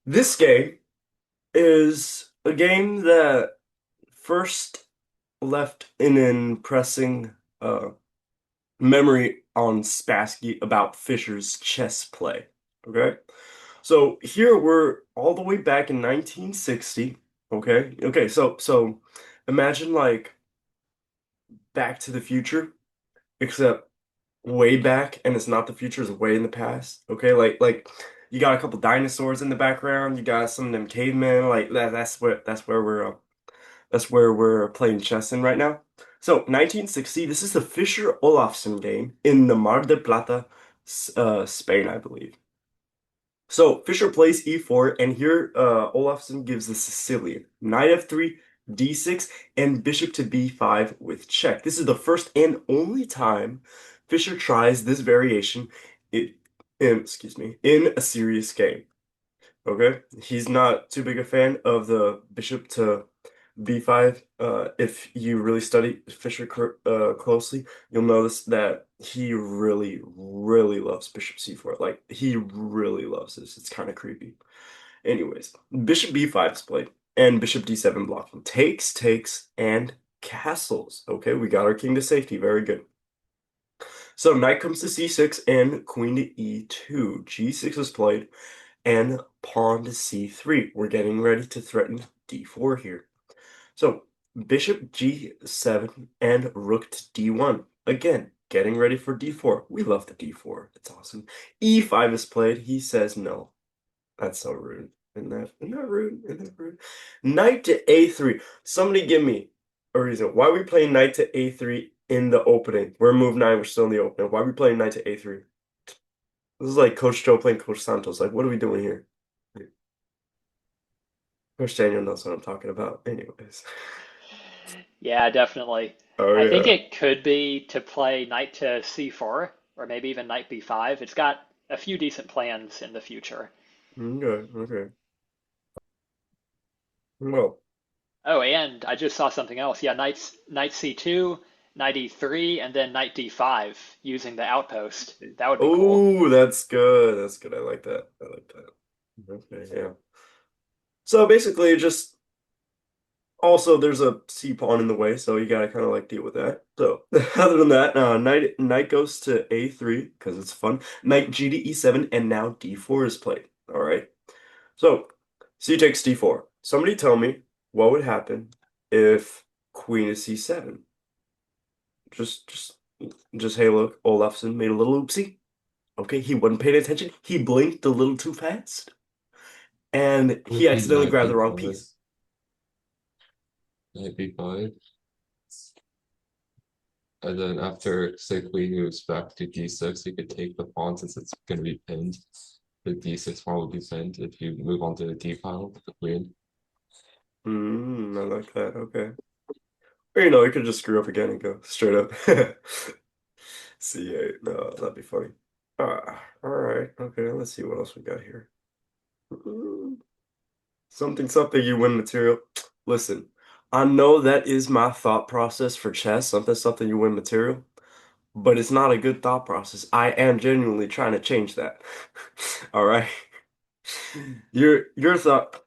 This game is a game that first left an impressing memory on Spassky about Fischer's chess play. Okay? So here we're all the way back in 1960. Okay? Okay, so imagine like Back to the Future, except way back, and it's not the future, it's way in the past. Okay, like you got a couple dinosaurs in the background, you got some of them cavemen, like that's where we're playing chess in right now. So 1960, this is the Fischer Olafsson game in the Mar del Plata, Spain, I believe. So Fischer plays e4, and here Olafsson gives the Sicilian knight f3, d6, and bishop to b5 with check. This is the first and only time Fischer tries this variation in, in a serious game. Okay, he's not too big a fan of the bishop to b5. If you really study Fischer closely, you'll notice that he really, really loves bishop c4. Like he really loves this. It's kind of creepy. Anyways, bishop b5 is played, and bishop d7 blocking. Takes, and castles. Okay, we got our king to safety. Very good. So knight comes to c6 and queen to e2. g6 is played and pawn to c3. We're getting ready to threaten d4 here. So bishop g7 and rook to d1. Again, getting ready for d4. We love the d4. It's awesome. e5 is played. He says no. That's so rude. Isn't that rude? Isn't that rude? Knight to a3. Somebody give me a reason. Why are we playing knight to a3 in the opening? We're move 9. We're still in the opening. Why are we playing knight to a3? This is like Coach Joe playing Coach Santos. Like, what are we doing here? Coach Daniel knows what I'm talking about. Anyways. Yeah, definitely. Oh, I think yeah. it could be to play knight to c4 or maybe even knight b5. It's got a few decent plans in the future. Okay, okay. Well, Oh, and I just saw something else. Yeah, knight c2, knight e3, and then knight d5 using the outpost. That would be cool. oh, that's good. That's good. I like that. I like that. Okay, yeah. So basically, just also there's a C pawn in the way, so you gotta kind of like deal with that. So other than that, knight goes to A3 because it's fun. Knight G to E7, and now D4 is played. All right. So C takes D4. Somebody tell me what would happen if Queen is C7. Just, just, just hey, look, Olafsson made a little oopsie. Okay, he wasn't paying attention. He blinked a little too fast, and he Would be accidentally knight grabbed the wrong b5. piece. Knight b5. And then after, say, queen moves back to d6, you could take the pawn since it's going to be pinned. The d6 pawn would be pinned if you move on to the d file with the queen. I like that. Okay. Or, you could just screw up again and go straight up. C8. No, that'd be funny. All right. Okay, let's see what else we got here. Mm, something you win material. Listen, I know that is my thought process for chess. Something you win material, but it's not a good thought process. I am genuinely trying to change that. All right. Your thought.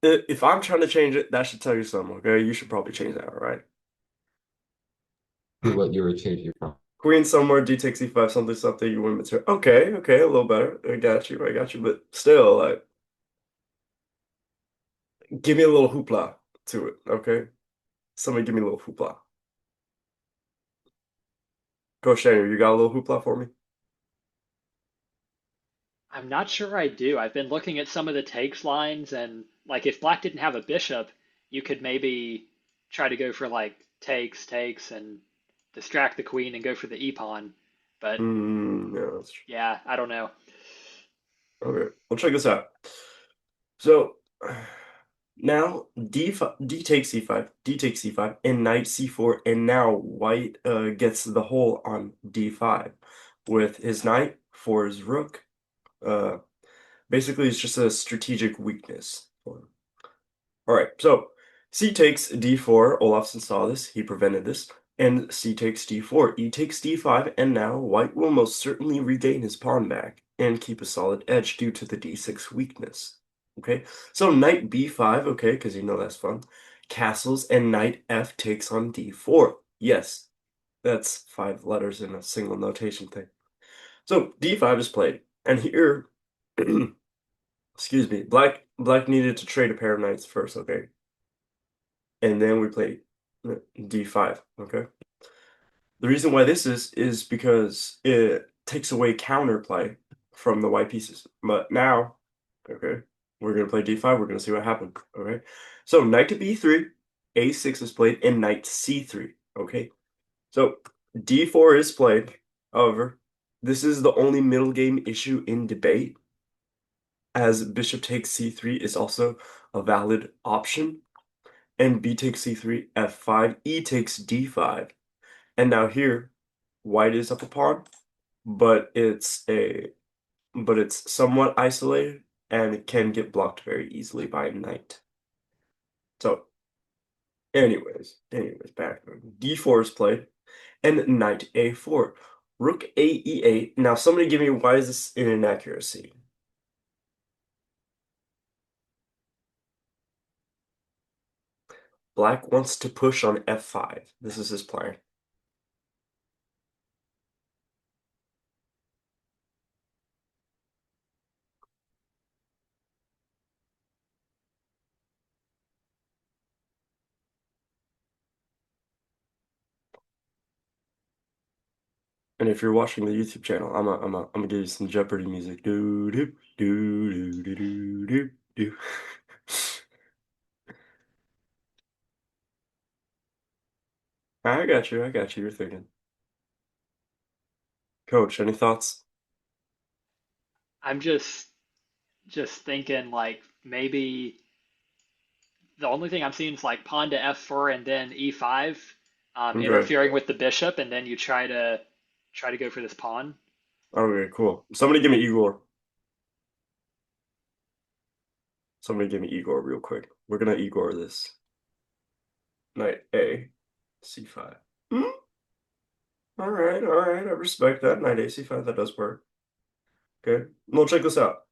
If I'm trying to change it, that should tell you something, okay? You should probably change that, all right? What you were changing from. Queen somewhere, d takes e5, something, you win material. Okay, okay, a little better. I got you. But still, like, give me a little hoopla to it, okay? Somebody give me a little hoopla. Coach Daniel, you got a little hoopla for me? I'm not sure I do. I've been looking at some of the takes lines, and like if black didn't have a bishop, you could maybe try to go for like takes, and distract the queen and go for the e pawn. But Yeah, that's true. yeah, I don't know. Okay, well, check this out. So, now d5, d takes c5, d takes c5, and knight c4, and now white gets the hole on d5 with his knight for his rook. Uh, Basically, it's just a strategic weakness. All right, so c takes d4. Olafsson saw this. He prevented this. And c takes d4. E takes d5. And now white will most certainly regain his pawn back and keep a solid edge due to the d6 weakness. Okay, so knight b5, okay, because you know that's fun. Castles and knight f takes on d4. Yes, that's 5 letters in a single notation thing. So d5 is played, and here, excuse me, black needed to trade a pair of knights first, okay, and then we play d5, okay. The reason why this is because it takes away counterplay from the white pieces. But now, okay, we're gonna play d5. We're gonna see what happens. Okay, so knight to b3, a6 is played, and knight to c3. Okay, so d4 is played. However, this is the only middle game issue in debate, as bishop takes c3 is also a valid option, and b takes c3, f5, e takes d5. And now here, white is up a pawn, but it's somewhat isolated and it can get blocked very easily by a knight. So, anyways, back d4 is played and knight a4, rook a e8. Now, somebody give me why is this an inaccuracy? Black wants to push on f5. This is his plan. And if you're watching the YouTube channel, I'm gonna give you some Jeopardy music. Do do do do do do do do. I got you. I got you. You're thinking. Coach, any thoughts? I'm just thinking like maybe the only thing I'm seeing is like pawn to f4 and then e5, Okay. interfering with the bishop, and then you try to go for this pawn. Okay, cool. Somebody give me Igor. Somebody give me Igor real quick. We're gonna Igor this. Knight A, C5. Hmm? All right. I respect that. Knight A, C5. That does work. Okay. Well, check this out.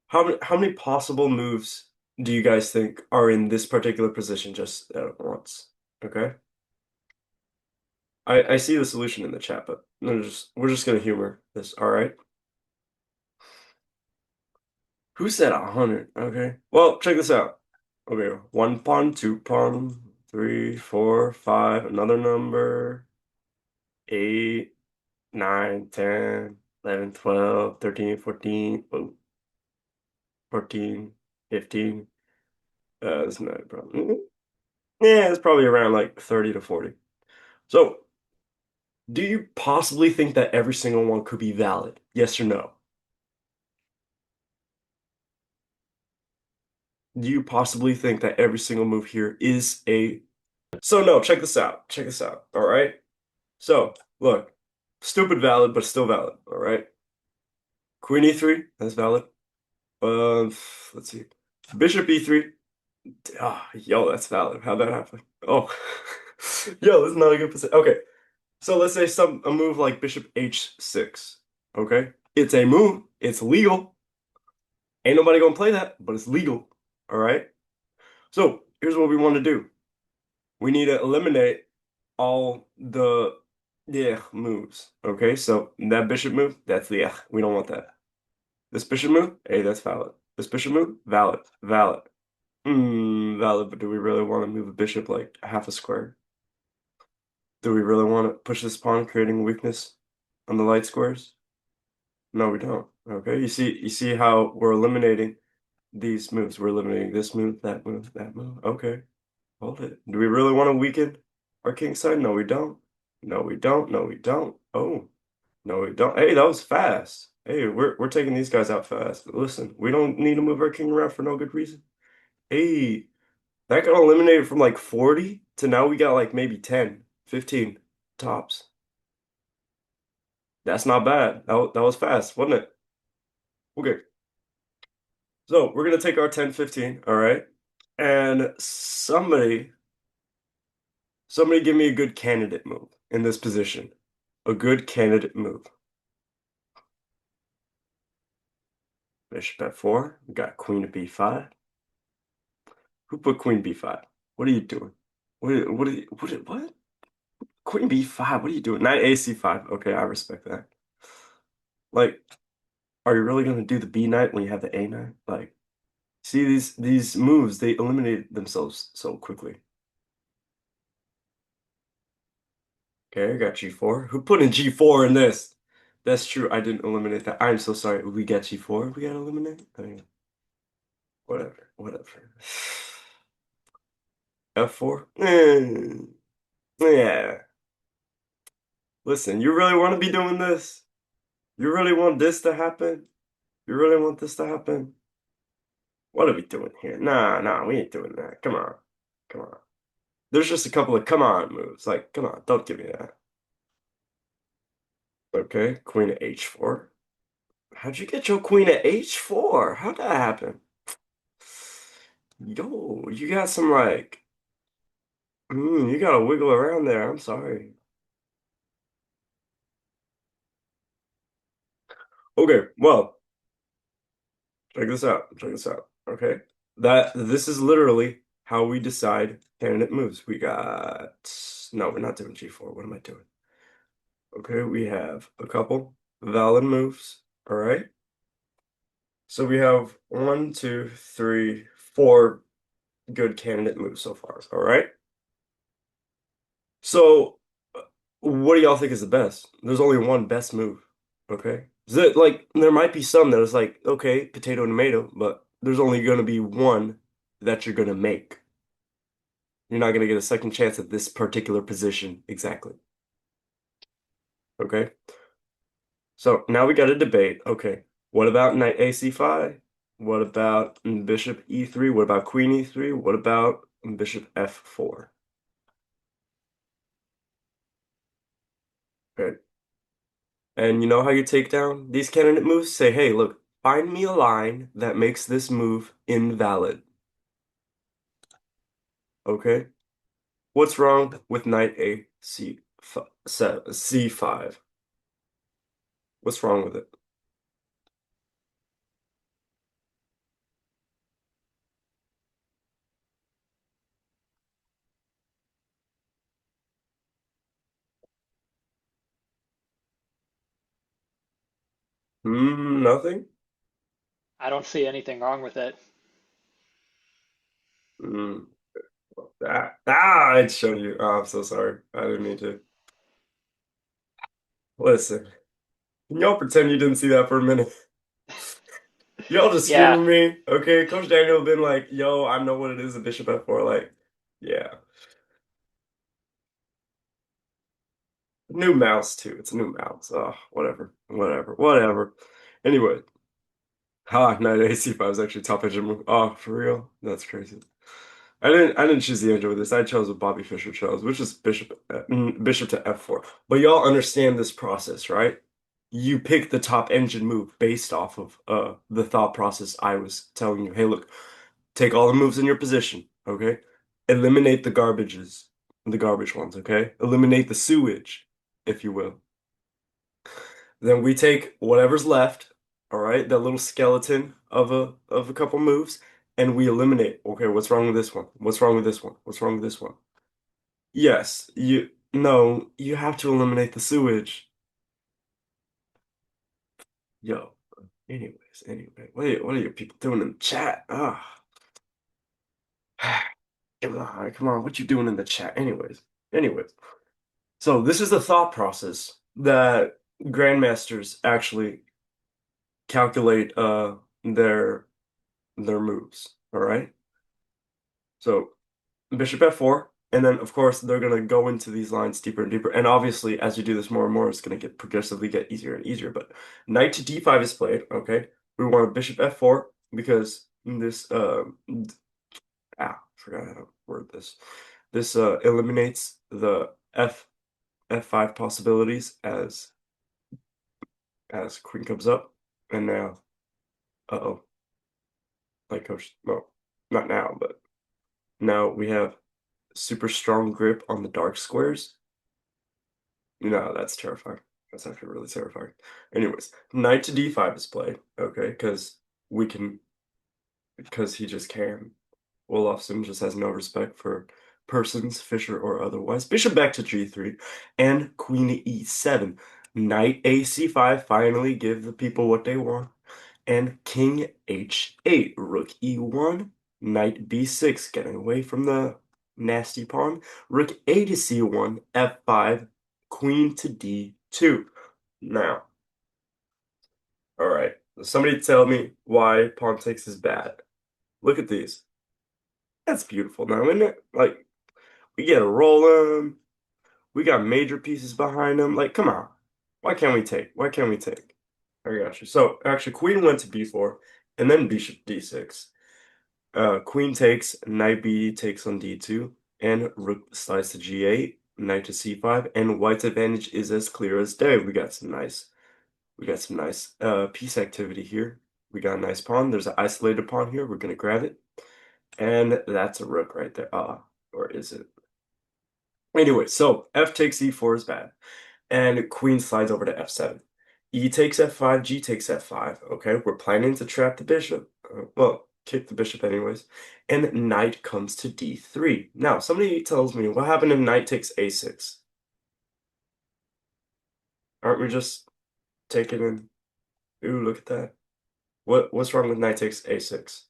How many possible moves do you guys think are in this particular position just at once? Okay. I see the solution in the chat, but we're just gonna humor this. All right. Who said 100? Okay. Well, check this out. Okay, one pawn, two pawn, three, four, five, another number, 8, 9, 10, 11, 12, 13, 14, oh, 14, 15. That's not a problem. Yeah, it's probably around like 30 to 40. So, do you possibly think that every single one could be valid? Yes or no? Do you possibly think that every single move here is a... So no, check this out. Check this out. All right. So, look, stupid valid, but still valid. All right. Queen e3, that's valid. Let's see. Bishop e3. Ah, yo, that's valid. How'd that happen? Oh, yo, this is not a good position. Okay, so let's say a move like Bishop h6. Okay, it's a move. It's legal. Ain't nobody gonna play that, but it's legal. All right. So here's what we want to do. We need to eliminate all the yeah moves. Okay, so that bishop move, that's the yeah. We don't want that. This bishop move, hey, that's valid. This bishop move, valid, valid. Valid, but do we really want to move a bishop like half a square? Do we really want to push this pawn, creating weakness on the light squares? No, we don't. Okay, you see how we're eliminating these moves. We're eliminating this move, that move, that move. Okay. Hold it. Do we really want to weaken our king side? No, we don't. No, we don't. No, we don't. Oh, no, we don't. Hey, that was fast. Hey, we're taking these guys out fast. Listen, we don't need to move our king around for no good reason. Hey, that got eliminated from like 40 to now we got like maybe 10, 15 tops. That's not bad. That was fast, wasn't it? Okay. So we're gonna take our 10, 15, all right? And somebody give me a good candidate move in this position. A good candidate move. Bishop f4. We got queen to b5. Who put queen b5? What are you doing? What? Queen b5, what are you doing? Knight ac5. Okay, I respect that. Like, are you really gonna do the b knight when you have the a knight? Like, see these moves, they eliminate themselves so quickly. Okay, I got g4. Who put in g4 in this? That's true. I didn't eliminate that. I'm so sorry. We got g4. We gotta eliminate. I mean, whatever. f4. Yeah. Listen, you really want to be doing this? You really want this to happen? You really want this to happen? What are we doing here? Nah, we ain't doing that. Come on. Come on. There's just a couple of come on moves. Like, come on, don't give me that. Okay, queen at h4. How'd you get your queen at h4? How'd that happen? Yo, you got some like, you gotta wiggle around there. I'm sorry. Okay, well, check this out. Check this out. Okay, this is literally how we decide candidate moves. We got no, we're not doing g4. What am I doing? Okay, we have a couple valid moves. All right. So we have one, two, three, four good candidate moves so far. All right. So, what do y'all think is the best? There's only one best move. Okay. Like there might be some that is like, okay, potato and tomato, but there's only gonna be one that you're gonna make. You're not gonna get a second chance at this particular position exactly. Okay. So now we got a debate. Okay. What about knight AC5? What about bishop E3? What about queen E3? What about bishop F4? Okay. And you know how you take down these candidate moves? Say, hey, look, find me a line that makes this move invalid. Okay? What's wrong with knight A C5? What's wrong with it? Nothing? I don't see anything wrong with it. Hmm. I'd show you. Oh, I'm so sorry. I didn't mean to. Listen, can y'all pretend you didn't see that for a minute? Y'all just Yeah, humor me, okay? Coach Daniel been like, yo, I know what it is, a bishop f4. Like, yeah. New mouse too. It's a new mouse. Oh, whatever. Anyway, knight AC5 is actually top engine move. Oh, for real? That's crazy. I didn't choose the engine with this. I chose what Bobby Fischer chose, which is bishop to f4. But y'all understand this process, right? You pick the top engine move based off of the thought process I was telling you. Hey, look, take all the moves in your position, okay? Eliminate the garbage ones, okay? Eliminate the sewage, if you will. Then we take whatever's left, all right, that little skeleton of a couple moves, and we eliminate. Okay, what's wrong with this one? What's wrong with this one? What's wrong with this one? Yes, no, you have to eliminate the sewage. Yo, anyway, what are you people doing in the chat? Ah, come on, what you doing in the chat? Anyways. So this is the thought process that grandmasters actually calculate their moves. All right. So bishop f4, and then of course they're gonna go into these lines deeper and deeper. And obviously, as you do this more and more, it's gonna get progressively get easier and easier. But knight to d5 is played. Okay, we want a bishop f4 because this forgot how to word this. This eliminates the f5 possibilities as queen comes up, and now uh-oh, like coach, well, not now, but now we have super strong grip on the dark squares. No, that's terrifying. That's actually really terrifying. Anyways, knight to d5 is played, okay, because we can, because he just can. Olafsson just has no respect for persons, Fischer or otherwise. Bishop back to g3 and queen e7. Knight a c5, finally give the people what they want. And king h8, rook e1, knight b6, getting away from the nasty pawn. Rook a to c1, f5, queen to d2. Now, all right, somebody tell me why pawn takes is bad. Look at these. That's beautiful now, isn't it? Like, we get a roll. We got major pieces behind them. Like, come on. Why can't we take? Why can't we take? I got you. So, actually, queen went to b4, and then bishop d6. Queen takes, knight b takes on d2, and rook slides to g8, knight to c5, and white's advantage is as clear as day. We got some nice piece activity here. We got a nice pawn. There's an isolated pawn here. We're gonna grab it. And that's a rook right there. Or is it? Anyway, so f takes e4 is bad. And queen slides over to f7. E takes f5, g takes f5. Okay, we're planning to trap the bishop. Well, kick the bishop anyways. And knight comes to d3. Now, somebody tells me, what happened if knight takes a6? Aren't we just taking in? Ooh, look at that. What's wrong with knight takes a6?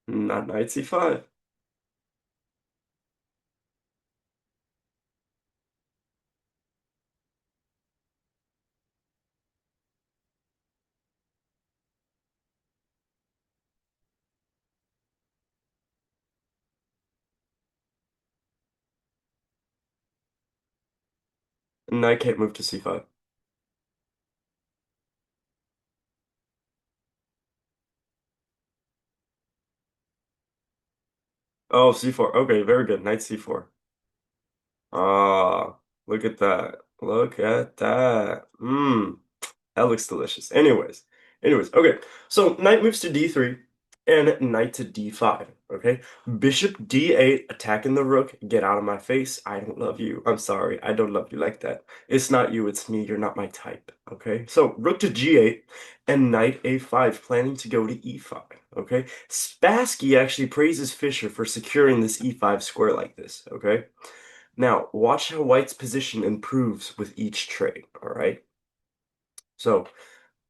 Not knight c5. Knight can't move to c5. Oh, c4. Okay, very good. Knight c4. Ah, look at that. Look at that. That looks delicious. Anyways, okay. So knight moves to d3 and knight to d5. Okay. Bishop d8, attacking the rook. Get out of my face. I don't love you. I'm sorry. I don't love you like that. It's not you, it's me. You're not my type. Okay. So rook to g8 and knight a5, planning to go to e5. Okay. Spassky actually praises Fischer for securing this e5 square like this. Okay. Now, watch how White's position improves with each trade, all right? So,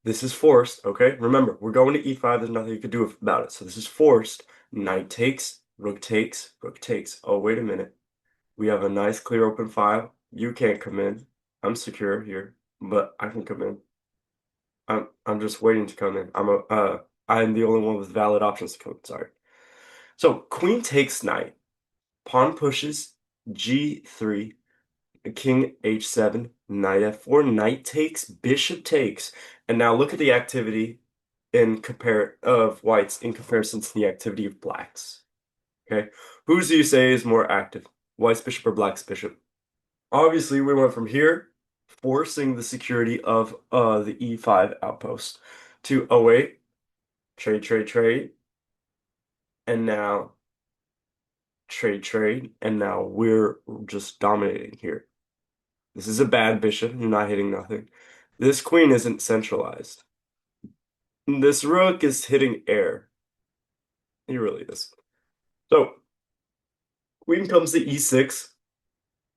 this is forced, okay? Remember, we're going to e5, there's nothing you can do about it. So this is forced. Knight takes, rook takes, rook takes. Oh, wait a minute. We have a nice clear open file. You can't come in. I'm secure here, but I can come in. I'm just waiting to come in. I'm the only one with valid options to come in, sorry. So, queen takes knight. Pawn pushes, g3. King h7, knight f4, knight takes, bishop takes. And now look at the activity in compare of whites in comparison to the activity of blacks. Okay, whose do you say is more active? White's bishop or black's bishop? Obviously, we went from here, forcing the security of the e5 outpost to oh wait, trade, and now trade, and now we're just dominating here. This is a bad bishop. You're not hitting nothing. This queen isn't centralized. This rook is hitting air. He really is. So, queen comes to e6.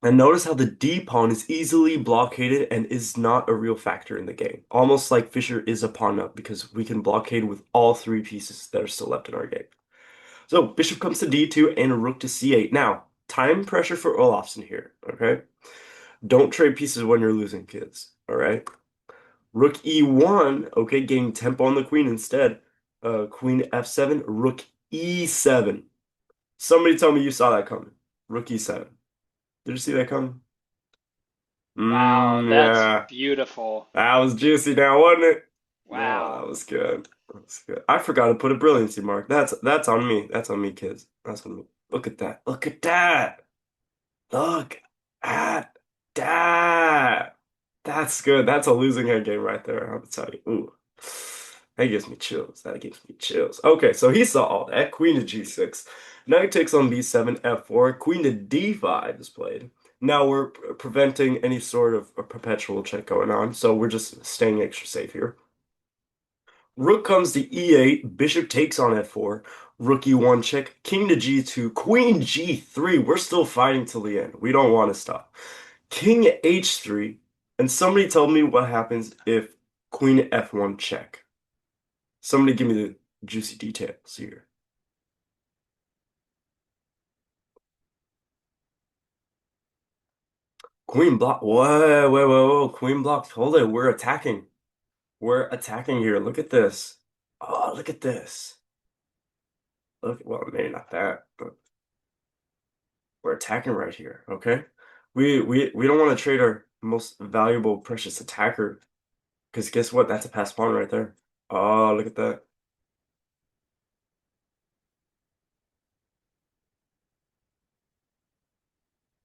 And notice how the d pawn is easily blockaded and is not a real factor in the game. Almost like Fischer is a pawn up because we can blockade with all three pieces that are still left in our game. So, bishop comes to d2 and rook to c8. Now, time pressure for Olafsson here, okay? Don't trade pieces when you're losing, kids, all right? Rook e1, okay, gaining tempo on the queen instead. Queen f7, rook e7. Somebody tell me you saw that coming. Rook e7. Did you see that coming? Wow, that's Yeah. beautiful. That was juicy now, wasn't it? No, that Wow. was good. That was good. I forgot to put a brilliancy mark. That's on me. That's on me, kids. That's on me. Look at that. Look at that. Look at that. That's good. That's a losing hand game right there, I'll tell you. Ooh. That gives me chills. That gives me chills. Okay, so he saw all that. Queen to G6. Knight takes on B7, F4. Queen to D5 is played. Now we're preventing any sort of a perpetual check going on, so we're just staying extra safe here. Rook comes to E8, bishop takes on F4, rook E1 check, king to G2, queen G3. We're still fighting till the end. We don't want to stop. King H3, and somebody tell me what happens if queen F1 check. Somebody give me the juicy details here. Queen block. Whoa, whoa, whoa, whoa. Queen blocked. Hold it. We're attacking. We're attacking here. Look at this. Oh, look at this. Look, well, maybe not that, but we're attacking right here. Okay. We don't want to trade our most valuable, precious attacker because guess what? That's a pass pawn right there. Oh, look at that.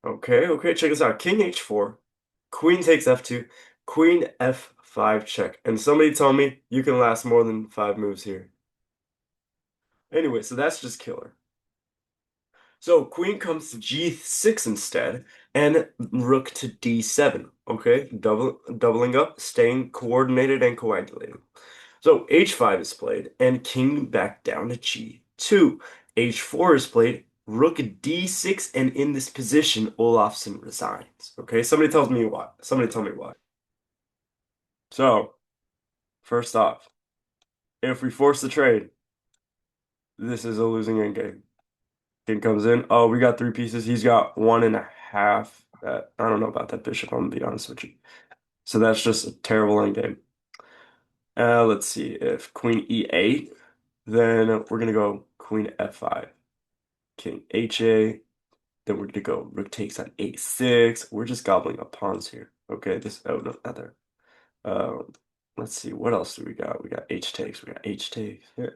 Okay, okay, check this out. King H4, Queen takes F2, Queen F5 check. And somebody tell me you can last more than 5 moves here. Anyway, so that's just killer. So Queen comes to G6 instead, and Rook to D7. Okay, doubling up, staying coordinated and coagulating. So H5 is played, and King back down to G2. H4 is played, Rook D6, and in this position, Olafsson resigns. Okay, somebody tells me why. Somebody tell me why. So, first off, if we force the trade, this is a losing endgame. King comes in. Oh, we got 3 pieces. He's got 1.5. I don't know about that bishop, I'm gonna be honest with you. So that's just a terrible endgame. Let's see. If Queen E8, then we're gonna go Queen F5. King HA. Then we're gonna go Rook takes on A6. We're just gobbling up pawns here. Okay, this oh no, not there. Um, let's see, what else do we got? We got H takes, we got H takes. Yeah.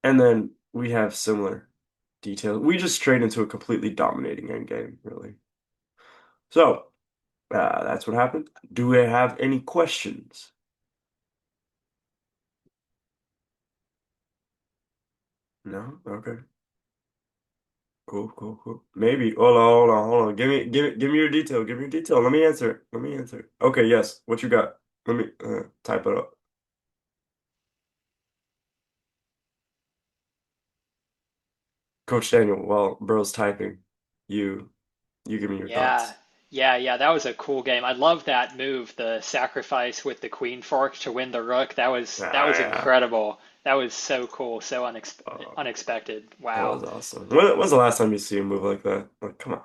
And then we have similar details. We just straight into a completely dominating endgame, really. So that's what happened. Do we have any questions? No? Okay. Cool, cool, cool. Maybe. Hold on, hold on, hold on. Give me your detail. Give me your detail. Let me answer it. Let me answer it. Okay, yes. What you got? Let me type it up. Coach Daniel, while bro's typing, you you give me your Yeah, thoughts. yeah. That was a cool game. I love that move, the sacrifice with the queen fork to win the rook. That was Yeah. incredible. That was so cool, so Oh, unexpected. that Wow. was awesome. When was the last time you see a move like that? Like, come on.